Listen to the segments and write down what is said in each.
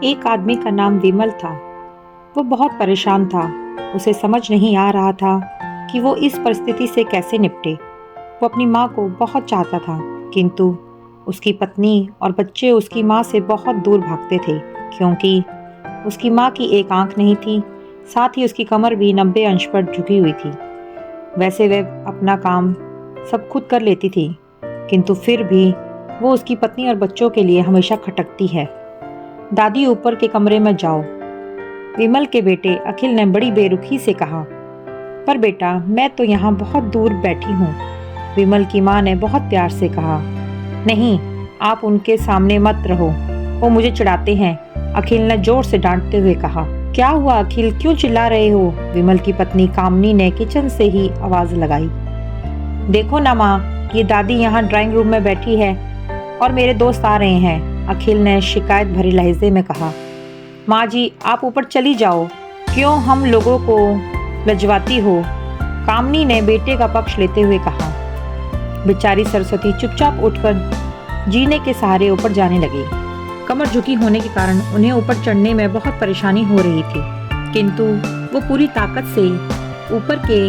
एक आदमी का नाम विमल था। वो बहुत परेशान था। उसे समझ नहीं आ रहा था कि वो इस परिस्थिति से कैसे निपटे। वो अपनी माँ को बहुत चाहता था, किंतु उसकी पत्नी और बच्चे उसकी माँ से बहुत दूर भागते थे, क्योंकि उसकी माँ की एक आंख नहीं थी, साथ ही उसकी कमर भी 90 अंश पर झुकी हुई थी। वैसे वह अपना काम सब खुद कर लेती थी, किंतु फिर भी वो उसकी पत्नी और बच्चों के लिए हमेशा खटकती है। दादी, ऊपर के कमरे में जाओ, विमल के बेटे अखिल ने बड़ी बेरुखी से कहा। पर बेटा, मैं तो यहाँ बहुत दूर बैठी हूँ, विमल की माँ ने बहुत प्यार से कहा। नहीं, आप उनके सामने मत रहो, वो मुझे चिढ़ाते हैं, अखिल ने जोर से डांटते हुए कहा। क्या हुआ अखिल, क्यों चिल्ला रहे हो? विमल की पत्नी कामनी ने किचन से ही आवाज लगाई। देखो ना माँ, ये दादी यहाँ ड्राइंग रूम में बैठी है और मेरे दोस्त आ रहे हैं, अखिल ने शिकायत भरे लहजे में कहा। माँ जी, आप ऊपर चली जाओ, क्यों हम लोगों को लजवाती हो? कामनी ने बेटे का पक्ष लेते हुए कहा। बेचारी सरस्वती चुपचाप उठकर जीने के सहारे ऊपर जाने लगी। कमर झुकी होने के कारण उन्हें ऊपर चढ़ने में बहुत परेशानी हो रही थी, किंतु वो पूरी ताकत से ऊपर के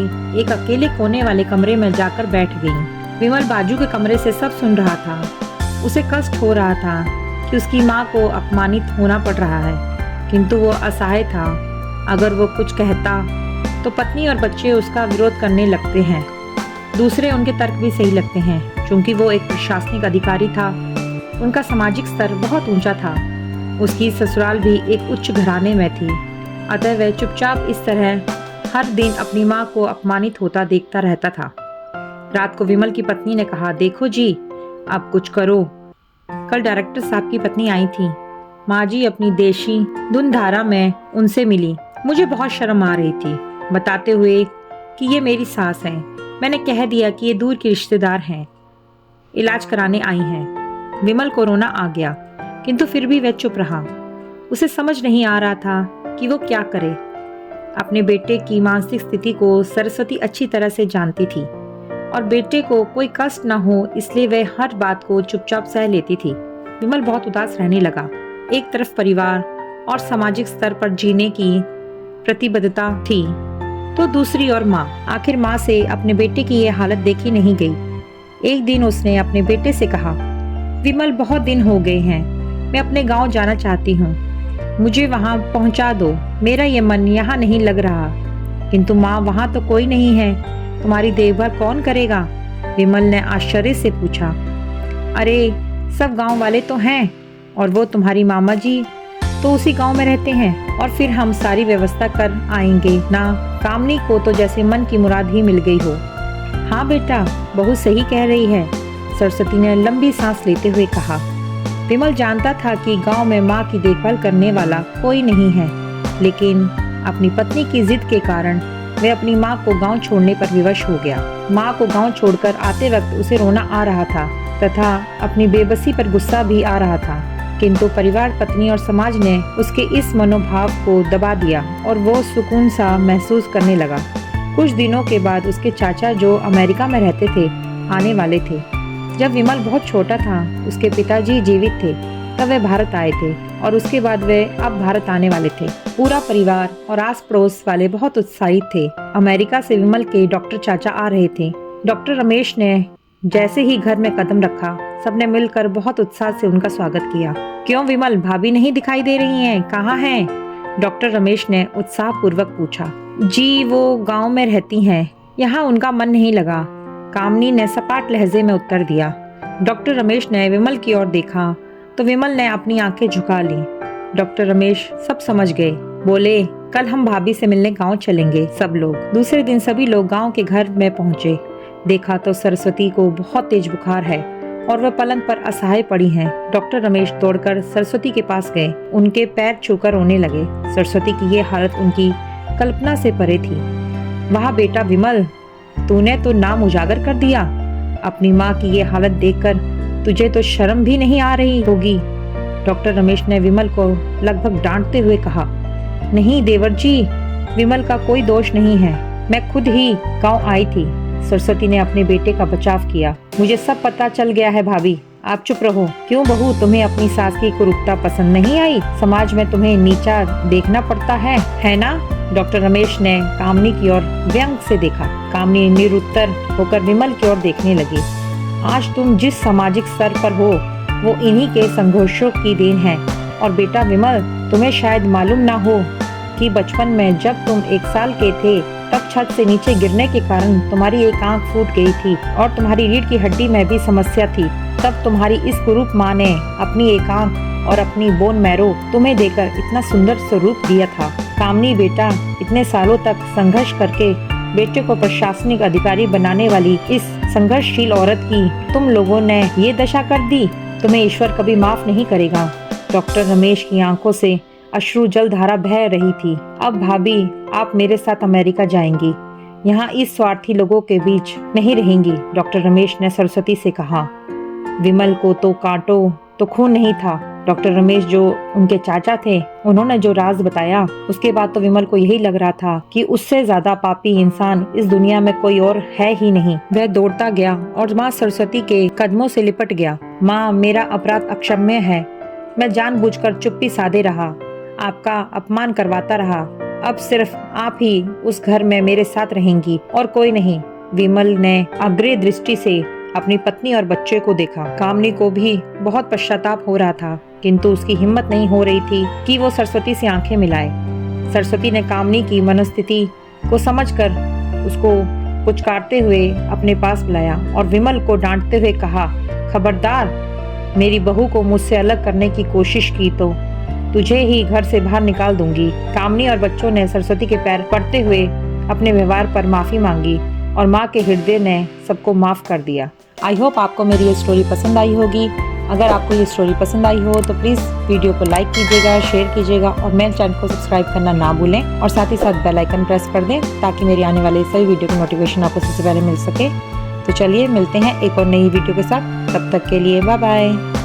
एक अकेले कोने वाले कमरे में जाकर बैठ गई। विमल बाजू के कमरे से सब सुन रहा था। उसे कष्ट हो रहा था कि उसकी माँ को अपमानित होना पड़ रहा है, किंतु वो असहाय था। अगर वो कुछ कहता तो पत्नी और बच्चे उसका विरोध करने लगते हैं। दूसरे उनके तर्क भी सही लगते हैं। चूंकि वो एक प्रशासनिक अधिकारी था, उनका सामाजिक स्तर बहुत ऊंचा था। उसकी ससुराल भी एक उच्च घराने में थी, अतः वह चुपचाप इस तरह हर दिन अपनी माँ को अपमानित होता देखता रहता था। रात को विमल की पत्नी ने कहा, देखो जी, आप कुछ करो। कल डायरेक्टर साहब की पत्नी आई थी। माँ जी अपनी देशी धुन धारा में उनसे मिली। मुझे बहुत शर्म आ रही थी, बताते हुए कि ये मेरी सास है। मैंने कह दिया कि ये दूर के रिश्तेदार हैं, इलाज कराने आई हैं। विमल को रोना आ गया, किंतु फिर भी वह चुप रहा। उसे समझ नहीं आ रहा था कि वो क्या करे। अपने बेटे की मानसिक स्थिति को सरस्वती अच्छी तरह से जानती थी और बेटे को कोई कष्ट न हो, इसलिए वह हर बात को चुपचाप सह लेती थी। विमल बहुत उदास रहने लगा। एक तरफ परिवार और सामाजिक स्तर पर जीने की प्रतिबद्धता थी, तो दूसरी ओर माँ। आखिर माँ से अपने बेटे की यह हालत देखी नहीं गई। एक दिन उसने अपने बेटे से कहा, विमल, बहुत दिन हो गए हैं, मैं अपने गांव जाना चाहती हूँ, मुझे वहां पहुंचा दो। मेरा ये मन यहाँ नहीं लग रहा। किंतु माँ, वहां तो कोई नहीं है, तुम्हारी देखभाल कौन करेगा? विमल ने आश्चर्य से पूछा। अरे, सब गांव वाले तो हैं, और वो तुम्हारी मामा जी तो उसी गांव में रहते हैं, और फिर हम सारी व्यवस्था कर आएंगे ना। कामनी को तो जैसे मन की मुराद ही मिल गई हो। हाँ बेटा, बहुत सही कह रही है, सरस्वती ने लंबी सांस लेते हुए कहा। विमल जानता था कि गांव में माँ की देखभाल करने वाला कोई नहीं है, लेकिन अपनी पत्नी की जिद के कारण वह अपनी माँ को गांव छोड़ने पर विवश हो गया। माँ को गांव छोड़कर आते वक्त उसे रोना आ रहा था तथा अपनी बेबसी पर गुस्सा भी आ रहा था, किंतु परिवार, पत्नी और समाज ने उसके इस मनोभाव को दबा दिया और वो सुकून सा महसूस करने लगा। कुछ दिनों के बाद उसके चाचा, जो अमेरिका में रहते थे, आने वाले थे। जब विमल बहुत छोटा था, उसके पिताजी जीवित थे, तब वे भारत आए थे और उसके बाद वे अब भारत आने वाले थे। पूरा परिवार और आस पड़ोस वाले बहुत उत्साहित थे। अमेरिका से विमल के डॉक्टर चाचा आ रहे थे। डॉक्टर रमेश ने जैसे ही घर में कदम रखा, सबने मिलकर बहुत उत्साह से उनका स्वागत किया। क्यों विमल, भाभी नहीं दिखाई दे रही हैं, कहाँ हैं? डॉक्टर रमेश ने उत्साह पूर्वक पूछा। जी, वो गांव में रहती हैं, यहाँ उनका मन नहीं लगा, कामनी ने सपाट लहजे में उत्तर दिया। डॉक्टर रमेश ने विमल की ओर देखा तो विमल ने अपनी आंखें झुका ली। डॉक्टर रमेश सब समझ गए। बोले, कल हम भाभी से मिलने गांव चलेंगे सब लोग। दूसरे दिन सभी लोग गांव के घर में पहुंचे। देखा तो सरस्वती को बहुत तेज बुखार है और वह पलंग पर असहाय पड़ी हैं। डॉक्टर रमेश दौड़कर सरस्वती के पास गए, उनके पैर छूकर रोने लगे। सरस्वती की ये हालत उनकी कल्पना से परे थी। वाह बेटा विमल, तूने तो नाम उजागर कर दिया। अपनी माँ की ये हालत देखकर तुझे तो शर्म भी नहीं आ रही होगी। डॉक्टर रमेश ने विमल को लगभग डांटते हुए कहा। नहीं देवर जी, विमल का कोई दोष नहीं है, मैं खुद ही गांव आई थी। सरस्वती ने अपने बेटे का बचाव किया। मुझे सब पता चल गया है भाभी, आप चुप रहो। क्यों बहू, तुम्हें अपनी सास की कुरूपता पसंद नहीं आई? समाज में तुम्हें नीचा देखना पड़ता है ना? डॉक्टर रमेश ने कामनी की ओर व्यंग से देखा। कामनी निरुत्तर होकर विमल की ओर देखने लगी। आज तुम जिस सामाजिक स्तर पर हो वो इन्हीं के संघर्षों की देन है। और बेटा विमल, तुम्हें शायद मालूम ना हो कि बचपन में जब तुम 1 साल के थे तब छत से नीचे गिरने के कारण तुम्हारी एक आंख फूट गई थी और तुम्हारी रीढ़ की हड्डी में भी समस्या थी। तब तुम्हारी इस कुरूप माँ ने अपनी एक आंख और अपनी बोन मैरो तुम्हें देकर इतना सुंदर स्वरूप दिया था। कामनी बेटा, इतने सालों तक संघर्ष करके बेटे को प्रशासनिक अधिकारी बनाने वाली इस संघर्षशील औरत की तुम लोगों ने ये दशा कर दी। तुम्हें ईश्वर कभी माफ नहीं करेगा। डॉक्टर रमेश की आंखों से अश्रु जल धारा बह रही थी। अब भाभी, आप मेरे साथ अमेरिका जाएंगी, यहाँ इस स्वार्थी लोगों के बीच नहीं रहेंगी। डॉक्टर रमेश ने सरस्वती से कहा। विमल को तो कांटो तो खून नहीं था। डॉक्टर रमेश जो उनके चाचा थे, उन्होंने जो राज बताया उसके बाद तो विमल को यही लग रहा था कि उससे ज्यादा पापी इंसान इस दुनिया में कोई और है ही नहीं। वह दौड़ता गया और माँ सरस्वती के कदमों से लिपट गया। माँ, मेरा अपराध अक्षम्य है। मैं जानबूझकर चुप्पी साधे रहा, आपका अपमान करवाता रहा। अब सिर्फ आप ही उस घर में मेरे साथ रहेंगी और कोई नहीं। विमल ने अग्रे दृष्टि से अपनी पत्नी और बच्चे को देखा। कामनी को भी बहुत पश्चाताप हो रहा था, किंतु उसकी हिम्मत नहीं हो रही थी कि वो सरस्वती से आंखें मिलाए। सरस्वती ने कामनी की मनस्थिति को समझकर उसको पुचकारते हुए अपने पास बुलाया और विमल को डांटते हुए कहा, खबरदार, मेरी बहू को मुझसे अलग करने की कोशिश की तो तुझे ही घर से बाहर निकाल दूंगी। कामनी और बच्चों ने सरस्वती के पैर पड़ते हुए अपने व्यवहार पर माफी मांगी और माँ के हृदय ने सबको माफ कर दिया। आई होप आपको मेरी ये स्टोरी पसंद आई होगी। अगर आपको ये स्टोरी पसंद आई हो तो प्लीज़ वीडियो को लाइक कीजिएगा, शेयर कीजिएगा और मेरे चैनल को सब्सक्राइब करना ना भूलें और साथ ही साथ बेल आइकन प्रेस कर दें ताकि मेरी आने वाले सभी वीडियो की नोटिफिकेशन आपको सबसे पहले मिल सके। तो चलिए मिलते हैं एक और नई वीडियो के साथ। तब तक के लिए बाय बाय।